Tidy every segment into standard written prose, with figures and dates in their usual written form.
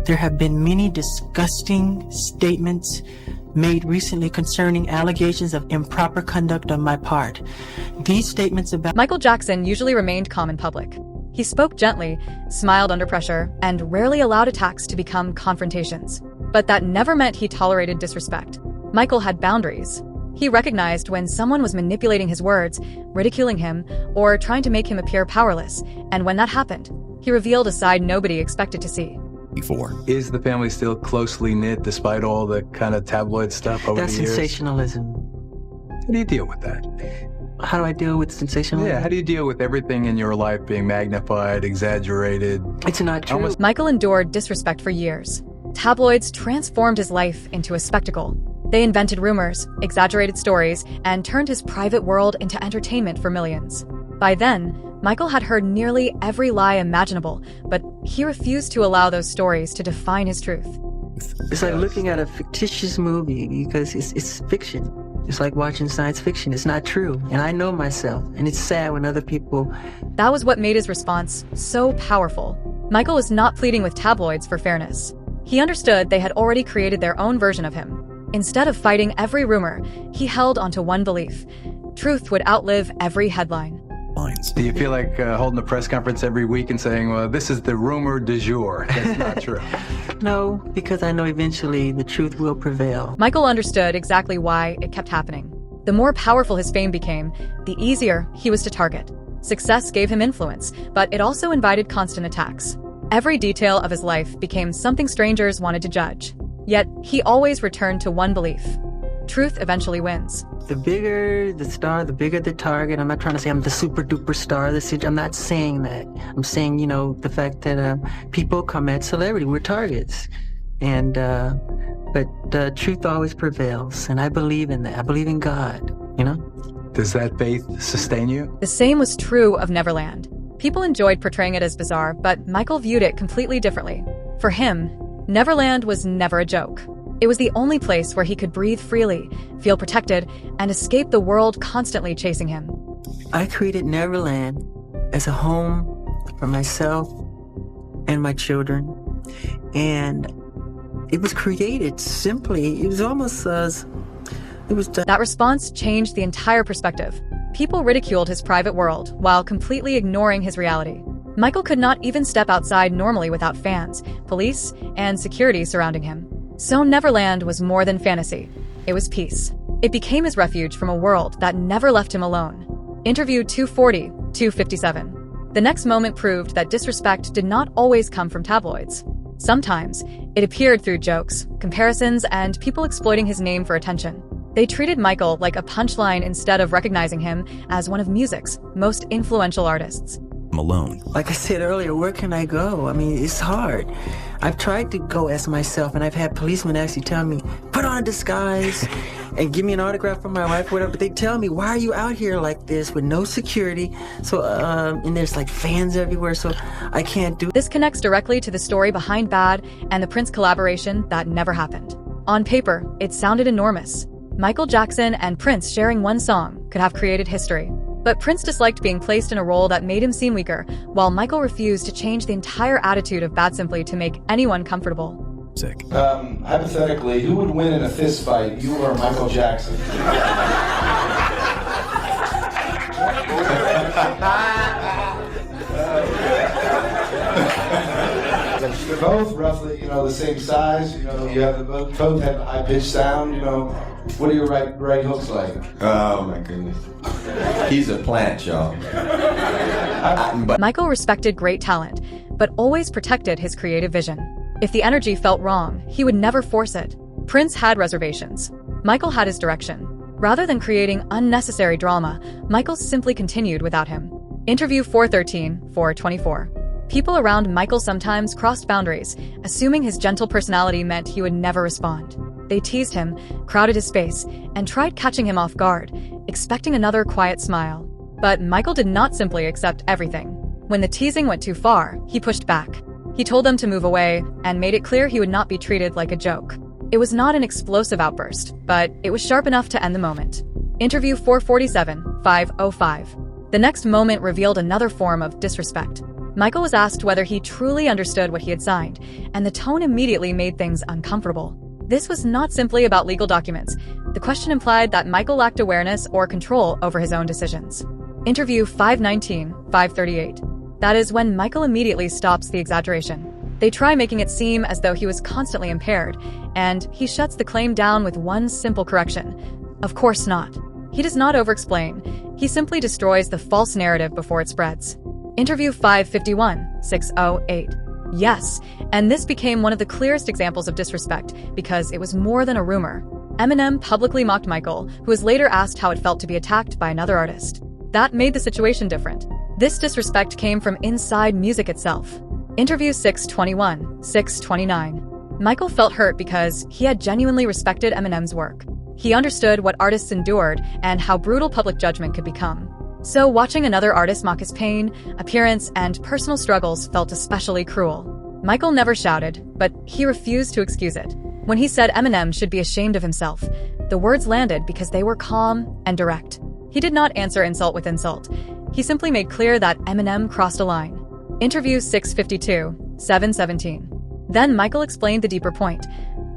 There have been many disgusting statements made recently concerning allegations of improper conduct on my part. These statements about Michael Jackson usually remained calm in public. He spoke gently, smiled under pressure, and rarely allowed attacks to become confrontations. But that never meant he tolerated disrespect. Michael had boundaries. He recognized when someone was manipulating his words, ridiculing him, or trying to make him appear powerless, and when that happened, he revealed a side nobody expected to see. Is the family still closely knit despite all the kind of tabloid stuff over the years? That's sensationalism. How do you deal with that? How do I deal with sensationalism? Yeah, how do you deal with everything in your life being magnified, exaggerated? It's not true. Michael endured disrespect for years. Tabloids transformed his life into a spectacle. They invented rumors, exaggerated stories, and turned his private world into entertainment for millions. By then, Michael had heard nearly every lie imaginable, but he refused to allow those stories to define his truth. It's like looking at a fictitious movie because it's fiction. It's like watching science fiction. It's not true. And I know myself. And it's sad when other people... That was what made his response so powerful. Michael was not pleading with tabloids for fairness. He understood they had already created their own version of him. Instead of fighting every rumor, he held onto one belief. Truth would outlive every headline. Do you feel like holding a press conference every week and saying, well, this is the rumor du jour? That's not true. No, because I know eventually the truth will prevail. Michael understood exactly why it kept happening. The more powerful his fame became, the easier he was to target. Success gave him influence, but it also invited constant attacks. Every detail of his life became something strangers wanted to judge. Yet, he always returned to one belief. Truth eventually wins. The bigger the star, the bigger the target. I'm not trying to say I'm the super duper star. I'm not saying that. I'm saying, the fact that people come at celebrity. We're targets. And, but truth always prevails. And I believe in that. I believe in God, Does that faith sustain you? The same was true of Neverland. People enjoyed portraying it as bizarre, but Michael viewed it completely differently. For him, Neverland was never a joke. It was the only place where he could breathe freely, feel protected, and escape the world constantly chasing him. I created Neverland as a home for myself and my children. And it was created simply. It was almost That response changed the entire perspective. People ridiculed his private world while completely ignoring his reality. Michael could not even step outside normally without fans, police, and security surrounding him. So Neverland was more than fantasy. It was peace. It became his refuge from a world that never left him alone. Interview 240-257. The next moment proved that disrespect did not always come from tabloids. Sometimes, it appeared through jokes, comparisons, and people exploiting his name for attention. They treated Michael like a punchline instead of recognizing him as one of music's most influential artists. Alone. Like I said earlier, where can I go? I mean, it's hard. I've tried to go as myself, and I've had policemen actually tell me, put on a disguise and give me an autograph from my wife or whatever. But they tell me, why are you out here like this with no security? So, and there's like fans everywhere, so I can't do. This connects directly to the story behind Bad and the Prince collaboration that never happened. On paper, it sounded enormous. Michael Jackson and Prince sharing one song could have created history. But Prince disliked being placed in a role that made him seem weaker, while Michael refused to change the entire attitude of Bad simply to make anyone comfortable. Sick. Hypothetically, who would win in a fist fight, you or Michael Jackson? They're both roughly, the same size. You have both have a high-pitched sound. What are your right hooks like? Oh my goodness. He's a plant, y'all. Michael respected great talent, but always protected his creative vision. If the energy felt wrong, he would never force it. Prince had reservations. Michael had his direction. Rather than creating unnecessary drama, Michael simply continued without him. Interview 413-424. People around Michael sometimes crossed boundaries, assuming his gentle personality meant he would never respond. They teased him, crowded his space, and tried catching him off guard, expecting another quiet smile. But Michael did not simply accept everything. When the teasing went too far, he pushed back. He told them to move away and made it clear he would not be treated like a joke. It was not an explosive outburst, but it was sharp enough to end the moment. Interview 447-505. The next moment revealed another form of disrespect. Michael was asked whether he truly understood what he had signed, and the tone immediately made things uncomfortable. This was not simply about legal documents. The question implied that Michael lacked awareness or control over his own decisions. Interview 519-538. That is when Michael immediately stops the exaggeration. They try making it seem as though he was constantly impaired, and he shuts the claim down with one simple correction. Of course not. He does not over-explain. He simply destroys the false narrative before it spreads. Interview 551-608. Yes, and this became one of the clearest examples of disrespect because it was more than a rumor. Eminem publicly mocked Michael, who was later asked how it felt to be attacked by another artist. That made the situation different. This disrespect came from inside music itself. Interview 621-629. Michael felt hurt because he had genuinely respected Eminem's work. He understood what artists endured and how brutal public judgment could become. So watching another artist mock his pain, appearance, and personal struggles felt especially cruel. Michael never shouted, but he refused to excuse it. When he said Eminem should be ashamed of himself, the words landed because they were calm and direct. He did not answer insult with insult. He simply made clear that Eminem crossed a line. Interview 652-717. Then Michael explained the deeper point.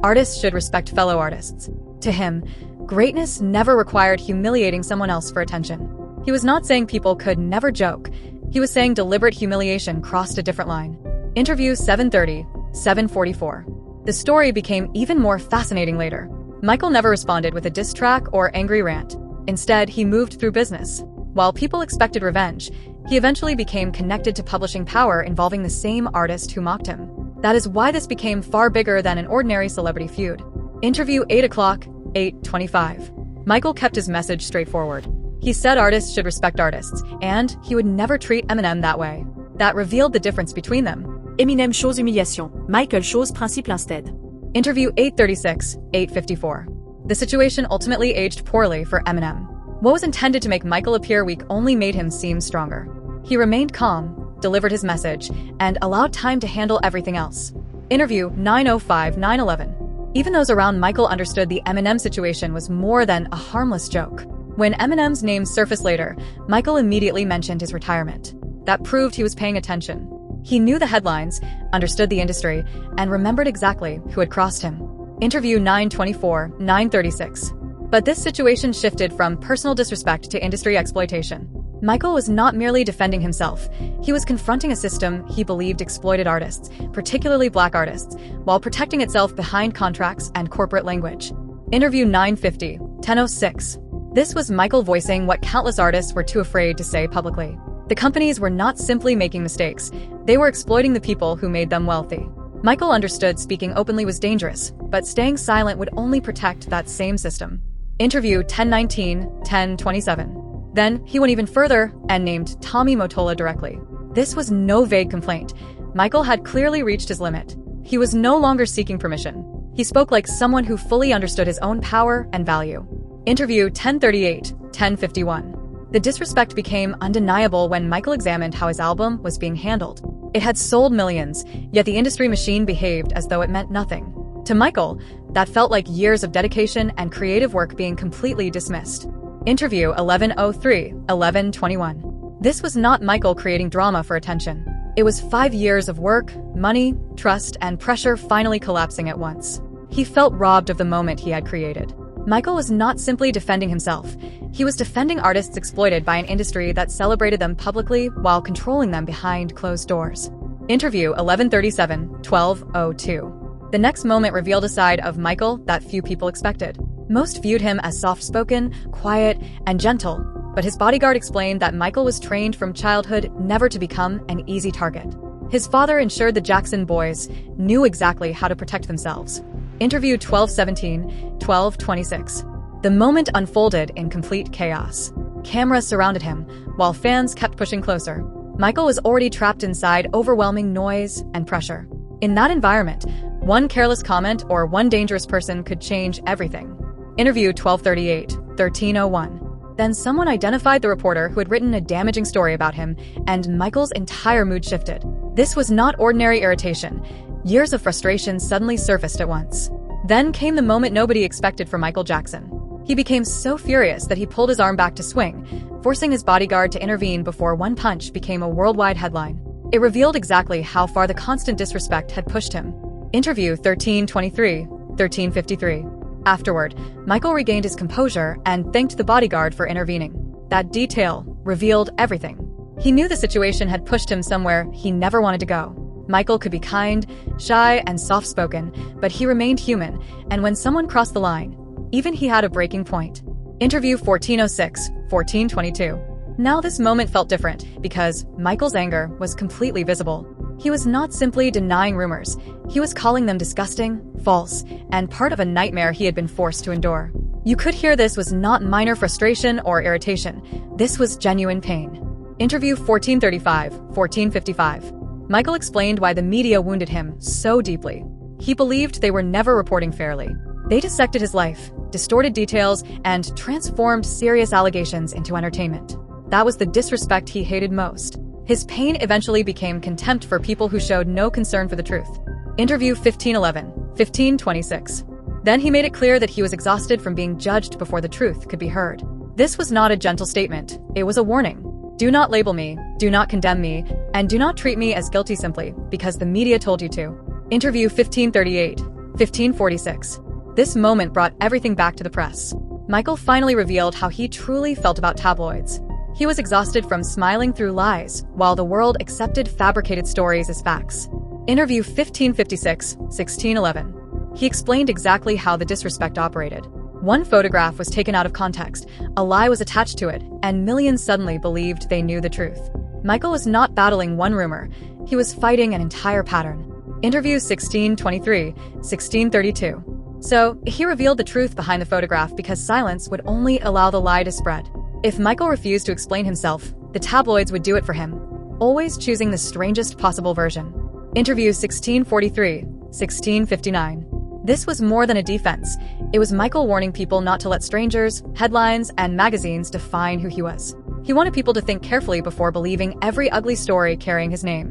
Artists should respect fellow artists. To him, greatness never required humiliating someone else for attention. He was not saying people could never joke. He was saying deliberate humiliation crossed a different line. Interview 730-744. The story became even more fascinating later. Michael never responded with a diss track or angry rant. Instead, he moved through business. While people expected revenge, he eventually became connected to publishing power involving the same artist who mocked him. That is why this became far bigger than an ordinary celebrity feud. Interview 8:25. Michael kept his message straightforward. He said artists should respect artists, and he would never treat Eminem that way. That revealed the difference between them. Eminem chose humiliation. Michael chose principe instead. Interview 836-854. The situation ultimately aged poorly for Eminem. What was intended to make Michael appear weak only made him seem stronger. He remained calm, delivered his message, and allowed time to handle everything else. Interview 905-911. Even those around Michael understood the Eminem situation was more than a harmless joke. When Eminem's name surfaced later, Michael immediately mentioned his retirement. That proved he was paying attention. He knew the headlines, understood the industry, and remembered exactly who had crossed him. Interview 924-936. But this situation shifted from personal disrespect to industry exploitation. Michael was not merely defending himself. He was confronting a system he believed exploited artists, particularly black artists, while protecting itself behind contracts and corporate language. Interview 950-1006. This was Michael voicing what countless artists were too afraid to say publicly. The companies were not simply making mistakes. They were exploiting the people who made them wealthy. Michael understood speaking openly was dangerous, but staying silent would only protect that same system. Interview 1019-1027. Then, he went even further and named Tommy Mottola directly. This was no vague complaint. Michael had clearly reached his limit. He was no longer seeking permission. He spoke like someone who fully understood his own power and value. Interview 1038-1051. The disrespect became undeniable when Michael examined how his album was being handled. It had sold millions, yet the industry machine behaved as though it meant nothing. To Michael, that felt like years of dedication and creative work being completely dismissed. Interview 1103-1121. This was not Michael creating drama for attention. It was 5 years of work, money, trust, and pressure finally collapsing at once. He felt robbed of the moment he had created. Michael was not simply defending himself. He was defending artists exploited by an industry that celebrated them publicly while controlling them behind closed doors. Interview 1137-1202. The next moment revealed a side of Michael that few people expected. Most viewed him as soft-spoken, quiet, and gentle, but his bodyguard explained that Michael was trained from childhood never to become an easy target. His father ensured the Jackson boys knew exactly how to protect themselves. Interview 1217-1226. The moment unfolded in complete chaos. Cameras surrounded him, while fans kept pushing closer. Michael was already trapped inside overwhelming noise and pressure. In that environment, one careless comment or one dangerous person could change everything. Interview 1238-1301. Then someone identified the reporter who had written a damaging story about him, and Michael's entire mood shifted. This was not ordinary irritation. Years of frustration suddenly surfaced at once. Then came the moment nobody expected from Michael Jackson. He became so furious that he pulled his arm back to swing, forcing his bodyguard to intervene before one punch became a worldwide headline. It revealed exactly how far the constant disrespect had pushed him. Interview 1323, 1353. Afterward, Michael regained his composure and thanked the bodyguard for intervening. That detail revealed everything. He knew the situation had pushed him somewhere he never wanted to go. Michael could be kind, shy, and soft-spoken, but he remained human, and when someone crossed the line, even he had a breaking point. Interview 1406, 1422. Now this moment felt different because Michael's anger was completely visible. He was not simply denying rumors. He was calling them disgusting, false, and part of a nightmare he had been forced to endure. You could hear this was not minor frustration or irritation. This was genuine pain. Interview 1435, 1455. Michael explained why the media wounded him so deeply. He believed they were never reporting fairly. They dissected his life, distorted details, and transformed serious allegations into entertainment. That was the disrespect he hated most. His pain eventually became contempt for people who showed no concern for the truth. Interview 1511, 1526. Then he made it clear that he was exhausted from being judged before the truth could be heard. This was not a gentle statement. It was a warning. Do not label me, do not condemn me, and do not treat me as guilty simply because the media told you to. Interview 1538, 1546. This moment brought everything back to the press. Michael finally revealed how he truly felt about tabloids. He was exhausted from smiling through lies, while the world accepted fabricated stories as facts. Interview 1556, 1611. He explained exactly how the disrespect operated. One photograph was taken out of context, a lie was attached to it, and millions suddenly believed they knew the truth. Michael was not battling one rumor, he was fighting an entire pattern. Interview 1623, 1632. So, he revealed the truth behind the photograph because silence would only allow the lie to spread. If Michael refused to explain himself, the tabloids would do it for him, always choosing the strangest possible version. Interview 1643, 1659. This was more than a defense. It was Michael warning people not to let strangers, headlines, and magazines define who he was. He wanted people to think carefully before believing every ugly story carrying his name.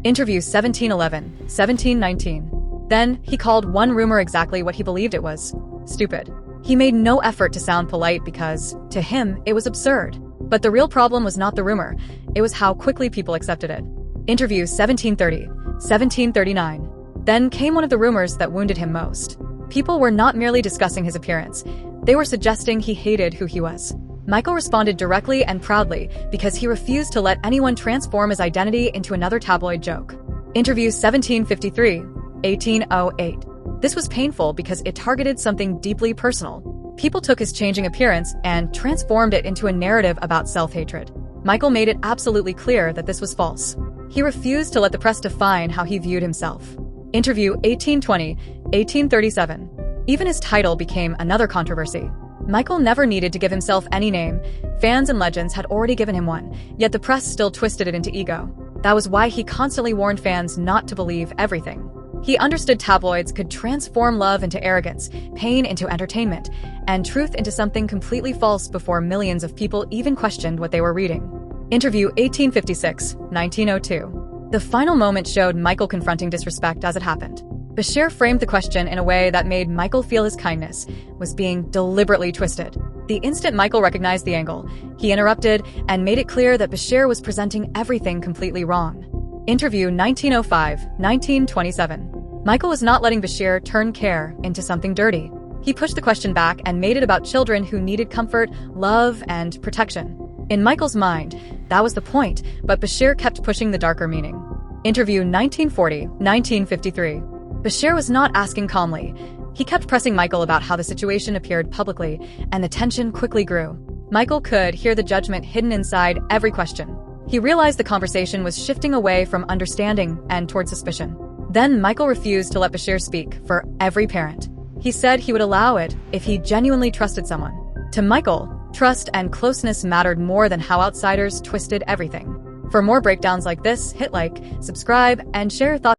Interview 1711, 1719. Then, he called one rumor exactly what he believed it was: stupid. He made no effort to sound polite because, to him, it was absurd. But the real problem was not the rumor, it was how quickly people accepted it. Interview 1730, 1739. Then came one of the rumors that wounded him most. People were not merely discussing his appearance, they were suggesting he hated who he was. Michael responded directly and proudly because he refused to let anyone transform his identity into another tabloid joke. Interview 1753, 1808. This was painful because it targeted something deeply personal. People took his changing appearance and transformed it into a narrative about self-hatred. Michael made it absolutely clear that this was false. He refused to let the press define how he viewed himself. Interview 1820, 1837. Even his title became another controversy. Michael never needed to give himself any name. Fans and legends had already given him one, yet the press still twisted it into ego. That was why he constantly warned fans not to believe everything. He understood tabloids could transform love into arrogance, pain into entertainment, and truth into something completely false before millions of people even questioned what they were reading. Interview 1856, 1902. The final moment showed Michael confronting disrespect as it happened. Bashir framed the question in a way that made Michael feel his kindness was being deliberately twisted. The instant Michael recognized the angle, he interrupted and made it clear that Bashir was presenting everything completely wrong. Interview 1905, 1927. Michael was not letting Bashir turn care into something dirty. He pushed the question back and made it about children who needed comfort, love, and protection. In Michael's mind, that was the point, but Bashir kept pushing the darker meaning. Interview 1940, 1953. Bashir was not asking calmly. He kept pressing Michael about how the situation appeared publicly, and the tension quickly grew. Michael could hear the judgment hidden inside every question. He realized the conversation was shifting away from understanding and toward suspicion. Then Michael refused to let Bashir speak for every parent. He said he would allow it if he genuinely trusted someone. To Michael, trust and closeness mattered more than how outsiders twisted everything. For more breakdowns like this, hit like, subscribe, and share your thoughts.